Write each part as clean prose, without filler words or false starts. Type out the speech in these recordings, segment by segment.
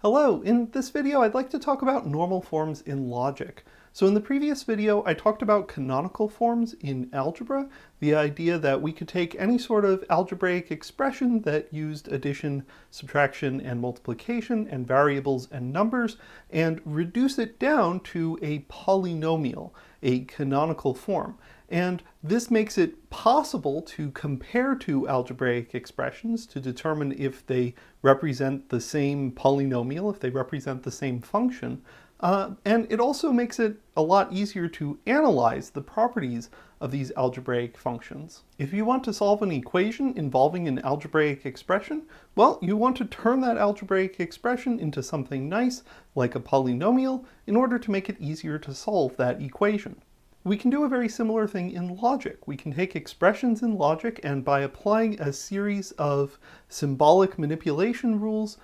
Hello, in this video I'd like to talk about normal forms in logic. So in the previous video I talked about canonical forms in algebra, the idea that we could take any sort of algebraic expression that used addition, subtraction, and multiplication, and variables and numbers, and reduce it down to a polynomial, a canonical form. And this makes it possible to compare two algebraic expressions to determine if they represent the same polynomial, if they represent the same function. And it also makes it a lot easier to analyze the properties of these algebraic functions. If you want to solve an equation involving an algebraic expression, well, you want to turn that algebraic expression into something nice, like a polynomial, in order to make it easier to solve that equation. We can do a very similar thing in logic. We can take expressions in logic and by applying a series of symbolic manipulation rules,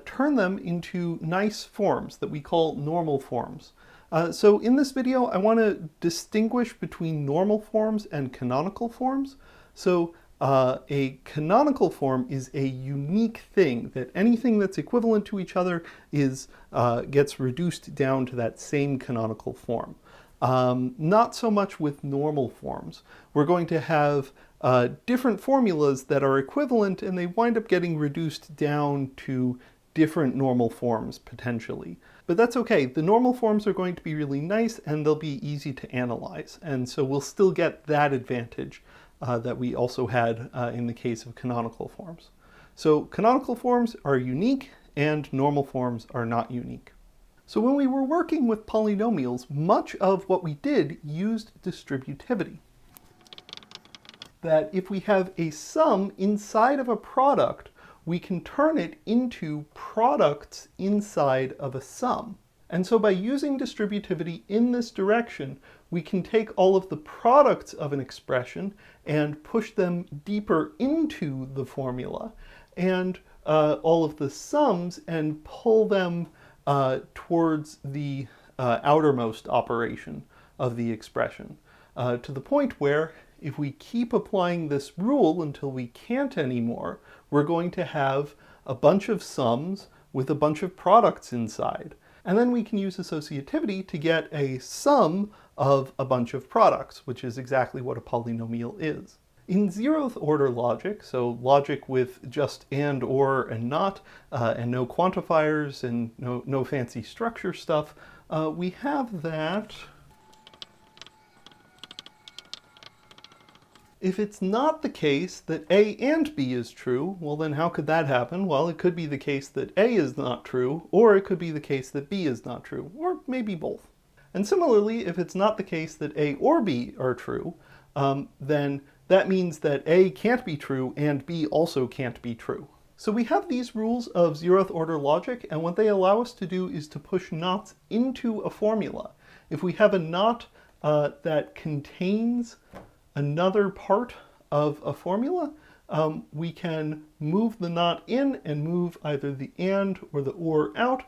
turn them into nice forms that we call normal forms. So in this video, I want to distinguish between normal forms and canonical forms. So a canonical form is a unique thing, that anything that's equivalent to each other gets reduced down to that same canonical form. Not so much with normal forms. We're going to have different formulas that are equivalent and they wind up getting reduced down to different normal forms potentially. But that's okay. The normal forms are going to be really nice and they'll be easy to analyze. And so we'll still get that advantage that we also had in the case of canonical forms. So canonical forms are unique and normal forms are not unique. So when we were working with polynomials, much of what we did used distributivity. That if we have a sum inside of a product, we can turn it into products inside of a sum. And so by using distributivity in this direction, we can take all of the products of an expression and push them deeper into the formula, and all of the sums and pull them towards the outermost operation of the expression, to the point where if we keep applying this rule until we can't anymore, we're going to have a bunch of sums with a bunch of products inside. And then we can use associativity to get a sum of a bunch of products, which is exactly what a polynomial is. In zeroth order logic, so logic with just and, or, and not, and no quantifiers and no fancy structure stuff, we have that if it's not the case that A and B is true, well then how could that happen? Well, it could be the case that A is not true, or it could be the case that B is not true, or maybe both. And similarly, if it's not the case that A or B are true, then that means that A can't be true and B also can't be true. So we have these rules of zeroth order logic, and what they allow us to do is to push knots into a formula. If we have a knot that contains another part of a formula, we can move the knot in and move either the and or the or out.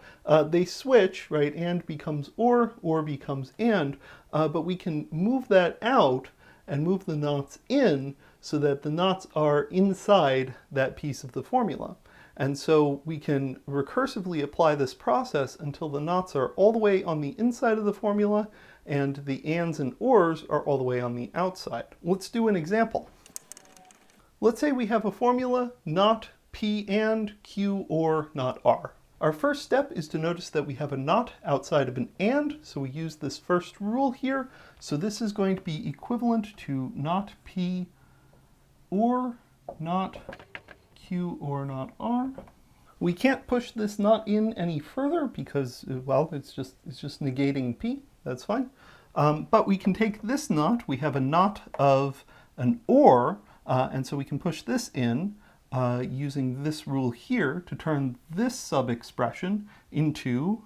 They switch, right? And becomes or becomes and, but we can move that out and move the knots in so that the knots are inside that piece of the formula. And so we can recursively apply this process until the knots are all the way on the inside of the formula and the ands and ors are all the way on the outside. Let's do an example. Let's say we have a formula not P and, Q or, not R. Our first step is to notice that we have a not outside of an and, so we use this first rule here. So this is going to be equivalent to not P or, not Q or, not R. We can't push this not in any further because, well, it's just negating P. That's fine. But we can take this not, we have a not of an or, and so we can push this in using this rule here to turn this sub-expression into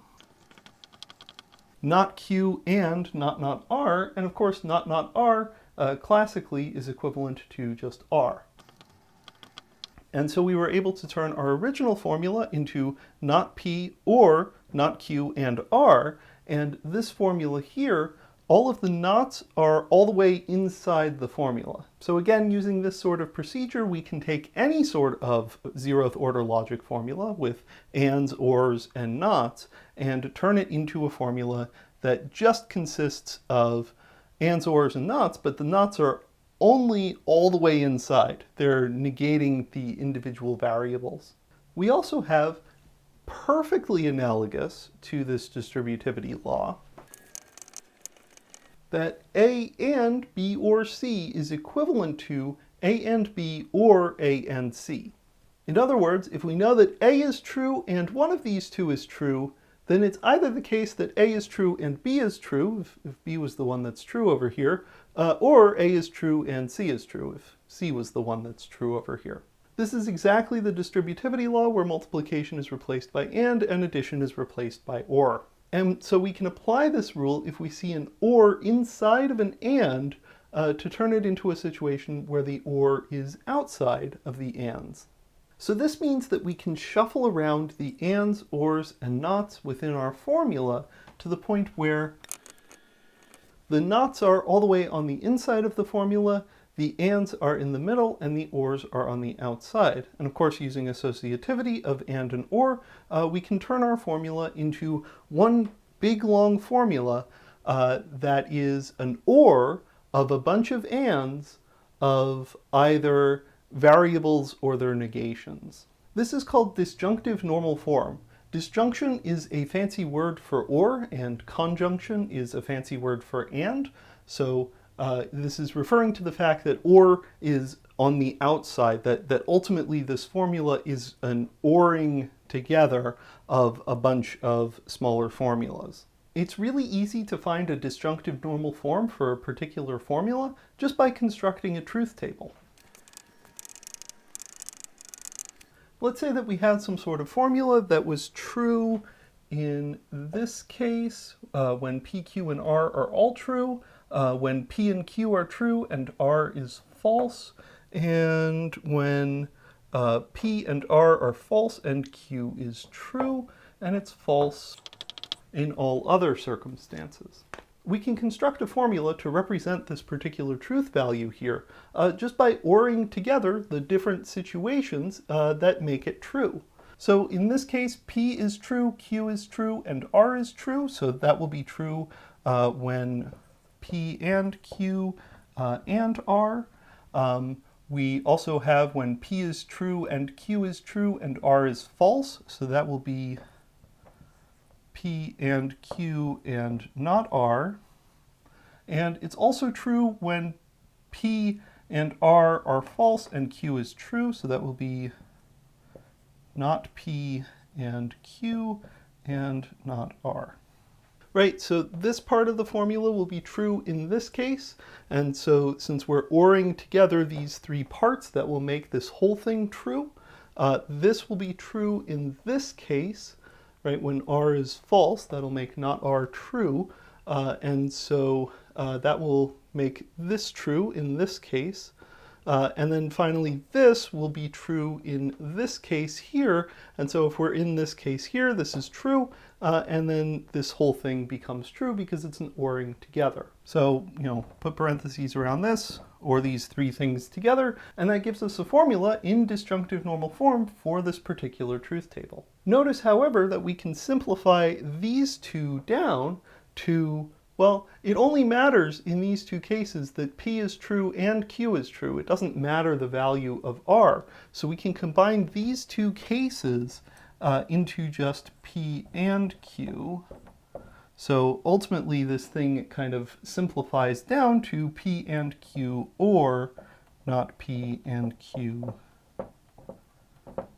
not Q and not R, and of course not R classically is equivalent to just R. And so we were able to turn our original formula into not P or not Q and R, and this formula here all of the knots are all the way inside the formula. So again, using this sort of procedure, we can take any sort of 0th order logic formula with ands, ors, and knots and turn it into a formula that just consists of ands, ors, and knots, but the knots are only all the way inside. They're negating the individual variables. We also have, perfectly analogous to this distributivity law, that A and B or C is equivalent to A and B or A and C. In other words, if we know that A is true and one of these two is true, then it's either the case that A is true and B is true, if B was the one that's true over here, or A is true and C is true, if C was the one that's true over here. This is exactly the distributivity law where multiplication is replaced by and addition is replaced by or. And so we can apply this rule if we see an or inside of an and to turn it into a situation where the or is outside of the ands. So this means that we can shuffle around the ands, ors, and knots within our formula to the point where the knots are all the way on the inside of the formula, the ands are in the middle, and the ors are on the outside. And of course, using associativity of and or, we can turn our formula into one big long formula that is an or of a bunch of ands of either variables or their negations. This is called disjunctive normal form. Disjunction is a fancy word for or, and conjunction is a fancy word for and. So this is referring to the fact that or is on the outside, that ultimately this formula is an oring together of a bunch of smaller formulas. It's really easy to find a disjunctive normal form for a particular formula just by constructing a truth table. Let's say that we had some sort of formula that was true in this case when P, Q, and R are all true, when P and Q are true and R is false, and when P and R are false and Q is true, and it's false in all other circumstances. We can construct a formula to represent this particular truth value here just by oring together the different situations that make it true. So in this case, P is true, Q is true, and R is true. So that will be true when P and Q and R. We also have when P is true and Q is true and R is false. So that will be P and Q and not R. And it's also true when P and R are false and Q is true. So that will be not P and Q and not R. Right, so this part of the formula will be true in this case. And so since we're oring together these three parts that will make this whole thing true, this will be true in this case. Right, when R is false, that'll make not R true. And so that will make this true in this case. And then finally, this will be true in this case here. And so if we're in this case here, this is true. And then this whole thing becomes true because it's an oring together. So, put parentheses around this, or these three things together, and that gives us a formula in disjunctive normal form for this particular truth table. Notice, however, that we can simplify these two down to, well, it only matters in these two cases that P is true and Q is true. It doesn't matter the value of R. So we can combine these two cases into just P and Q. So ultimately this thing kind of simplifies down to P and Q, or not P and Q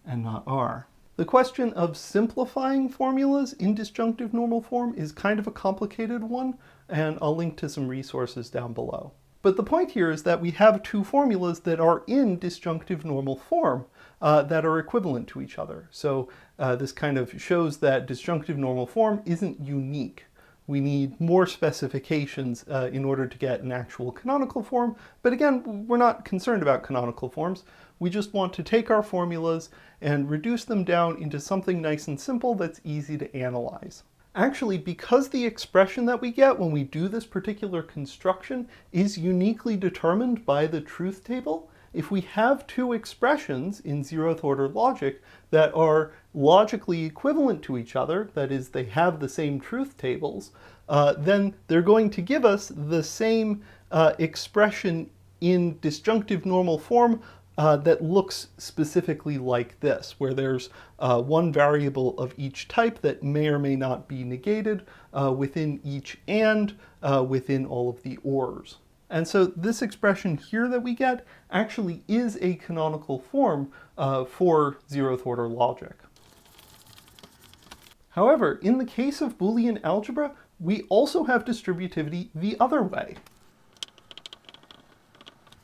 and not R. The question of simplifying formulas in disjunctive normal form is kind of a complicated one, and I'll link to some resources down below. But the point here is that we have two formulas that are in disjunctive normal form that are equivalent to each other. So this kind of shows that disjunctive normal form isn't unique. We need more specifications in order to get an actual canonical form. But again, we're not concerned about canonical forms. We just want to take our formulas and reduce them down into something nice and simple that's easy to analyze. Actually, because the expression that we get when we do this particular construction is uniquely determined by the truth table, if we have two expressions in zeroth order logic that are logically equivalent to each other, that is, they have the same truth tables, then they're going to give us the same expression in disjunctive normal form that looks specifically like this, where there's one variable of each type that may or may not be negated within each and within all of the ORs. And so this expression here that we get actually is a canonical form for zeroth order logic. However, in the case of Boolean algebra, we also have distributivity the other way.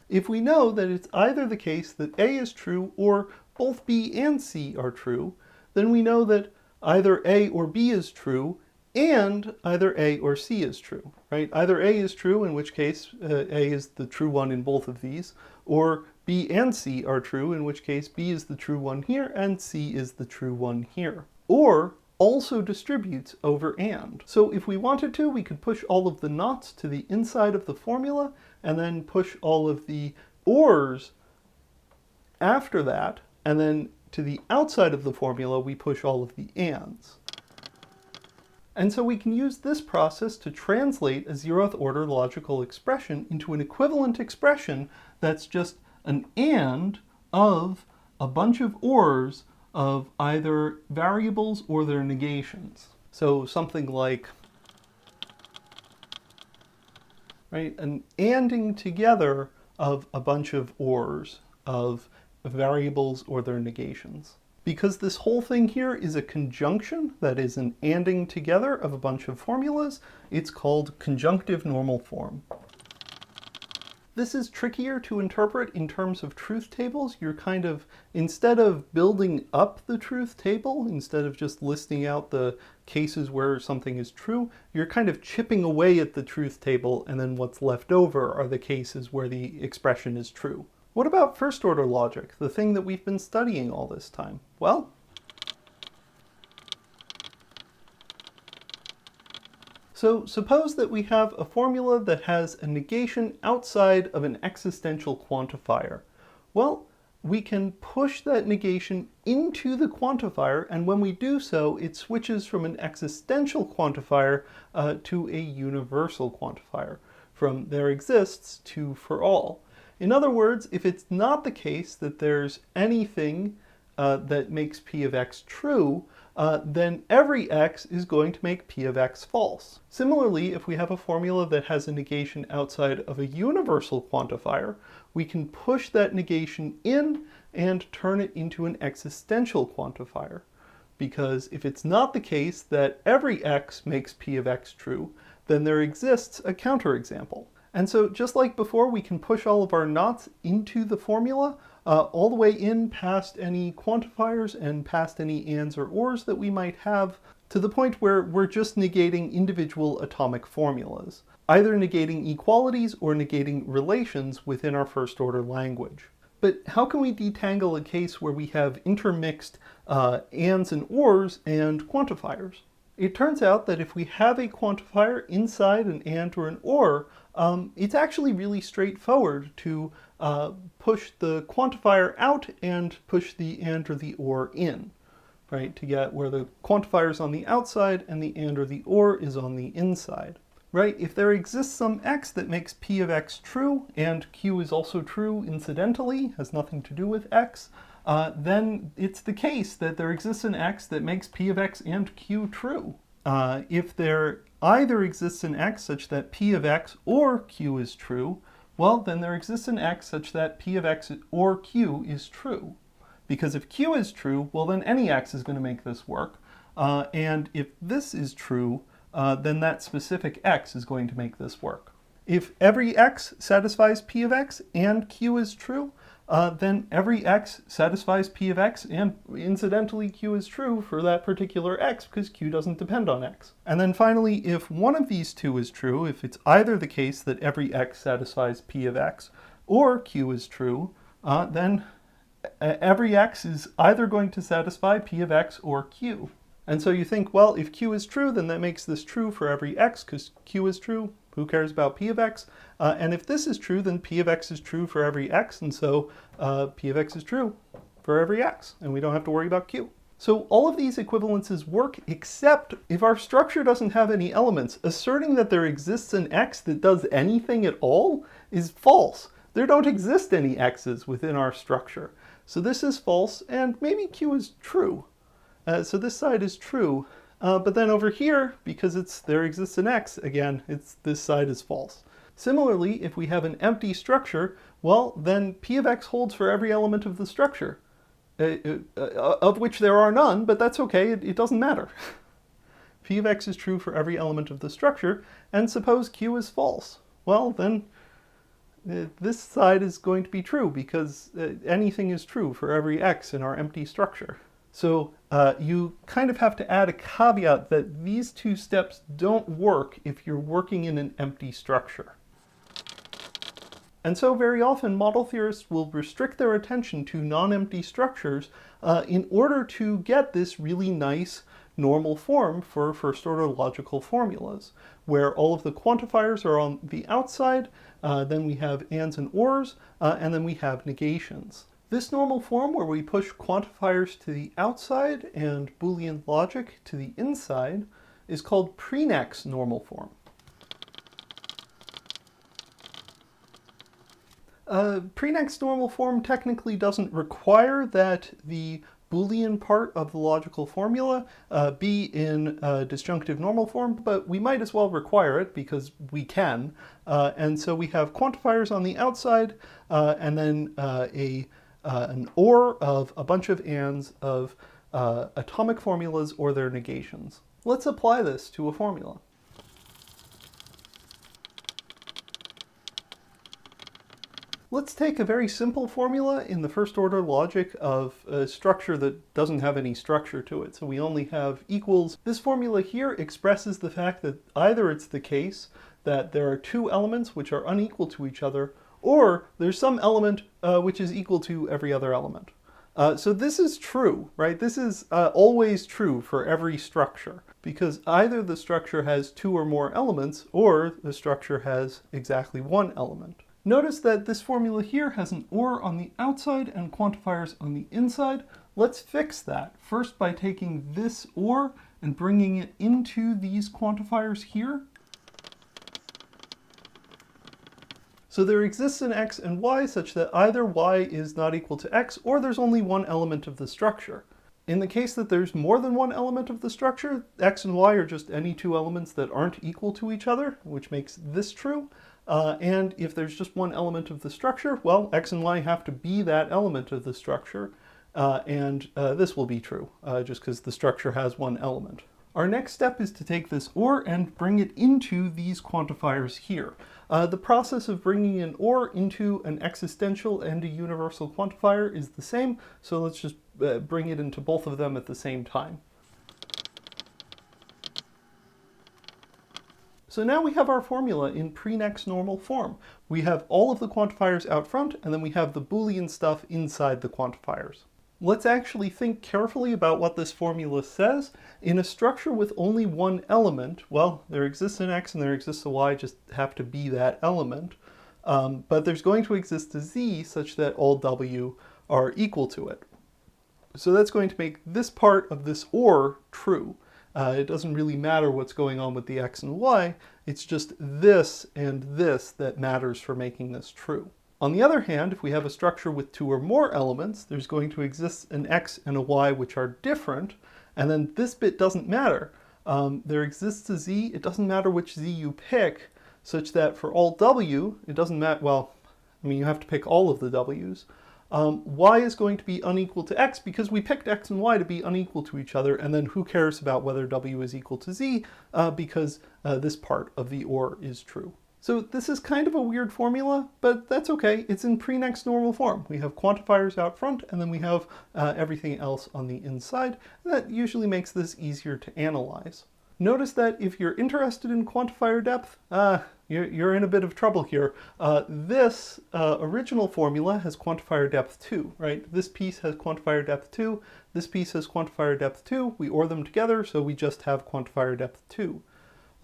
If we know that it's either the case that A is true or both B and C are true, then we know that either A or B is true and either A or C is true, right? Either A is true, in which case A is the true one in both of these, or B and C are true, in which case B is the true one here and C is the true one here. Or also distributes over and. So if we wanted to, we could push all of the nots to the inside of the formula and then push all of the ORs after that, and then to the outside of the formula we push all of the ands. And so we can use this process to translate a zeroth order logical expression into an equivalent expression that's just an and of a bunch of ORs of either variables or their negations. So something like, right, an anding together of a bunch of ORs of variables or their negations. Because this whole thing here is a conjunction, that is an anding together of a bunch of formulas, it's called conjunctive normal form. This is trickier to interpret in terms of truth tables. You're kind of, instead of building up the truth table, instead of just listing out the cases where something is true, you're kind of chipping away at the truth table, and then what's left over are the cases where the expression is true. What about first order logic, the thing that we've been studying all this time? Well, so suppose that we have a formula that has a negation outside of an existential quantifier. Well, we can push that negation into the quantifier, and when we do so, it switches from an existential quantifier to a universal quantifier, from there exists to for all. In other words, if it's not the case that there's anything that makes p of x true, then every x is going to make p of x false. Similarly, if we have a formula that has a negation outside of a universal quantifier, we can push that negation in and turn it into an existential quantifier. Because if it's not the case that every x makes p of x true, then there exists a counterexample. And so just like before, we can push all of our knots into the formula, all the way in past any quantifiers and past any ands or ors that we might have, to the point where we're just negating individual atomic formulas, either negating equalities or negating relations within our first order language. But how can we detangle a case where we have intermixed ands and ors and quantifiers? It turns out that if we have a quantifier inside an and or an or, it's actually really straightforward to push the quantifier out and push the and or the or in, right? To get where the quantifier is on the outside and the and or the or is on the inside, right? If there exists some x that makes p of x true, and q is also true incidentally, has nothing to do with x, then it's the case that there exists an x that makes p of x and q true. If there either exists an x such that p of x or q is true, well, then there exists an x such that p of x or q is true. Because if q is true, well, then any x is going to make this work. And if this is true, then that specific x is going to make this work. If every x satisfies p of x and q is true, then every x satisfies p of x, and incidentally q is true for that particular x because q doesn't depend on x. And then finally, if one of these two is true, if it's either the case that every x satisfies p of x or q is true, then every x is either going to satisfy p of x or q. And so you think, well, if q is true, then that makes this true for every x, because q is true. Who cares about p of x? And if this is true, then p of x is true for every x, and so p of x is true for every x, and we don't have to worry about q. So all of these equivalences work, except if our structure doesn't have any elements. Asserting that there exists an x that does anything at all is false. There don't exist any x's within our structure. So this is false, and maybe q is true. So this side is true. But then over here, because there exists an x, again, this side is false. Similarly, if we have an empty structure, well, then p of x holds for every element of the structure, of which there are none, but that's okay, it doesn't matter. P of x is true for every element of the structure, and suppose q is false. Well, then this side is going to be true, because anything is true for every x in our empty structure. So you kind of have to add a caveat that these two steps don't work if you're working in an empty structure. And so very often model theorists will restrict their attention to non-empty structures in order to get this really nice normal form for first-order logical formulas, where all of the quantifiers are on the outside, then we have ands and ors, and then we have negations. This normal form, where we push quantifiers to the outside and Boolean logic to the inside, is called prenex normal form. Prenex normal form technically doesn't require that the Boolean part of the logical formula be in disjunctive normal form, but we might as well require it because we can. And so we have quantifiers on the outside, and then an OR of a bunch of ands of atomic formulas or their negations. Let's apply this to a formula. Let's take a very simple formula in the first order logic of a structure that doesn't have any structure to it. So we only have equals. This formula here expresses the fact that either it's the case that there are two elements which are unequal to each other, or there's some element which is equal to every other element. So this is true, right? This is always true for every structure, because either the structure has two or more elements, or the structure has exactly one element. Notice that this formula here has an OR on the outside and quantifiers on the inside. Let's fix that, first by taking this OR and bringing it into these quantifiers here. So there exists an x and y such that either y is not equal to x, or there's only one element of the structure. In the case that there's more than one element of the structure, x and y are just any two elements that aren't equal to each other, which makes this true. And if there's just one element of the structure, well, x and y have to be that element of the structure, and this will be true, just because the structure has one element. Our next step is to take this OR and bring it into these quantifiers here. The process of bringing an OR into an existential and a universal quantifier is the same, so let's just bring it into both of them at the same time. So now we have our formula in prenex normal form. We have all of the quantifiers out front, and then we have the Boolean stuff inside the quantifiers. Let's actually think carefully about what this formula says. In a structure with only one element, well, there exists an x and there exists a y, just have to be that element. But there's going to exist a z such that all w are equal to it. So that's going to make this part of this OR true. It doesn't really matter what's going on with the x and y, it's just this and this that matters for making this true. On the other hand, if we have a structure with two or more elements, there's going to exist an x and a y which are different, and then this bit doesn't matter. There exists a z, it doesn't matter which z you pick, such that for all w, it doesn't matter, well, I mean, you have to pick all of the w's. Y is going to be unequal to x because we picked x and y to be unequal to each other, and then who cares about whether w is equal to z because this part of the OR is true. So this is kind of a weird formula, but that's okay. It's in prenex normal form. We have quantifiers out front, and then we have everything else on the inside. And that usually makes this easier to analyze. Notice that if you're interested in quantifier depth, you're in a bit of trouble here. This original formula has quantifier depth 2, right? This piece has quantifier depth 2, this piece has quantifier depth 2. We OR them together, so we just have quantifier depth 2.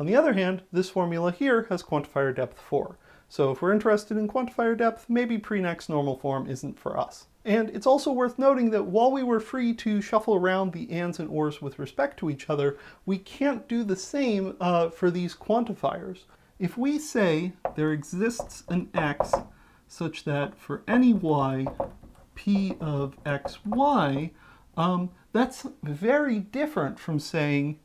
On the other hand, this formula here has quantifier depth 4. So if we're interested in quantifier depth, maybe prenex normal form isn't for us. And it's also worth noting that while we were free to shuffle around the ands and ors with respect to each other, we can't do the same for these quantifiers. If we say there exists an x such that for any y, p of xy, that's very different from saying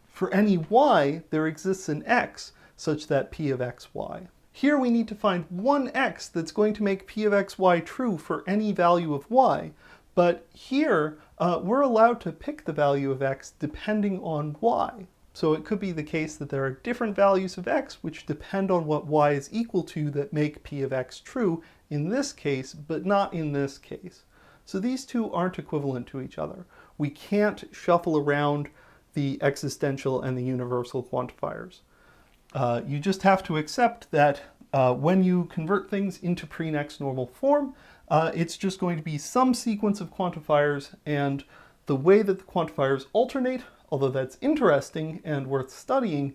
for any y, there exists an x such that p of xy. Here we need to find one x that's going to make p of xy true for any value of y, but here we're allowed to pick the value of x depending on y. So it could be the case that there are different values of x which depend on what y is equal to that make p of x true in this case, but not in this case. So these two aren't equivalent to each other. We can't shuffle around the existential and the universal quantifiers. You just have to accept that when you convert things into prenex normal form, it's just going to be some sequence of quantifiers, and the way that the quantifiers alternate, although that's interesting and worth studying,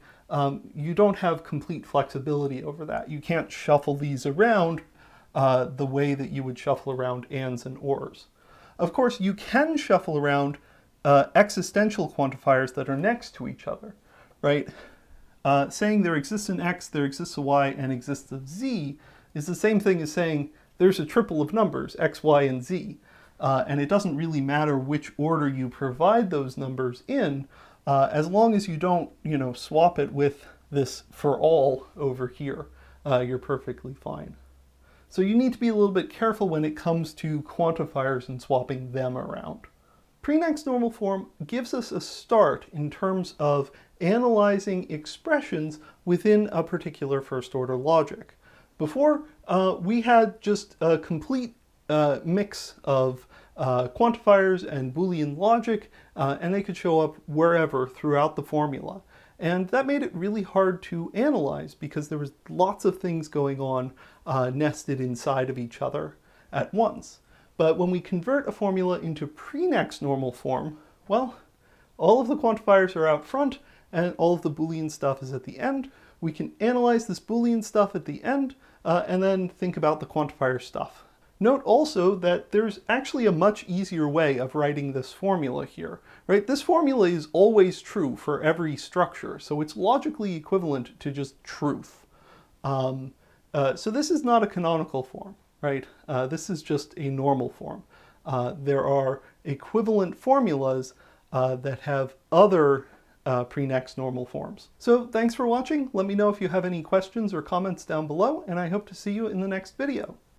you don't have complete flexibility over that. You can't shuffle these around the way that you would shuffle around ands and ors. Of course, you can shuffle around existential quantifiers that are next to each other, right? Saying there exists an x, there exists a y, and exists a z is the same thing as saying there's a triple of numbers, x, y, and z. And it doesn't really matter which order you provide those numbers in, as long as you don't, swap it with this for all over here, you're perfectly fine. So you need to be a little bit careful when it comes to quantifiers and swapping them around. Prenex normal form gives us a start in terms of analyzing expressions within a particular first order logic. Before, we had just a complete mix of quantifiers and Boolean logic, and they could show up wherever throughout the formula. And that made it really hard to analyze because there was lots of things going on nested inside of each other at once. But when we convert a formula into prenex normal form, well, all of the quantifiers are out front and all of the Boolean stuff is at the end. We can analyze this Boolean stuff at the end and then think about the quantifier stuff. Note also that there's actually a much easier way of writing this formula here, right? This formula is always true for every structure, so it's logically equivalent to just truth. So this is not a canonical form, right? This is just a normal form. There are equivalent formulas that have other prenex normal forms. So thanks for watching. Let me know if you have any questions or comments down below, and I hope to see you in the next video.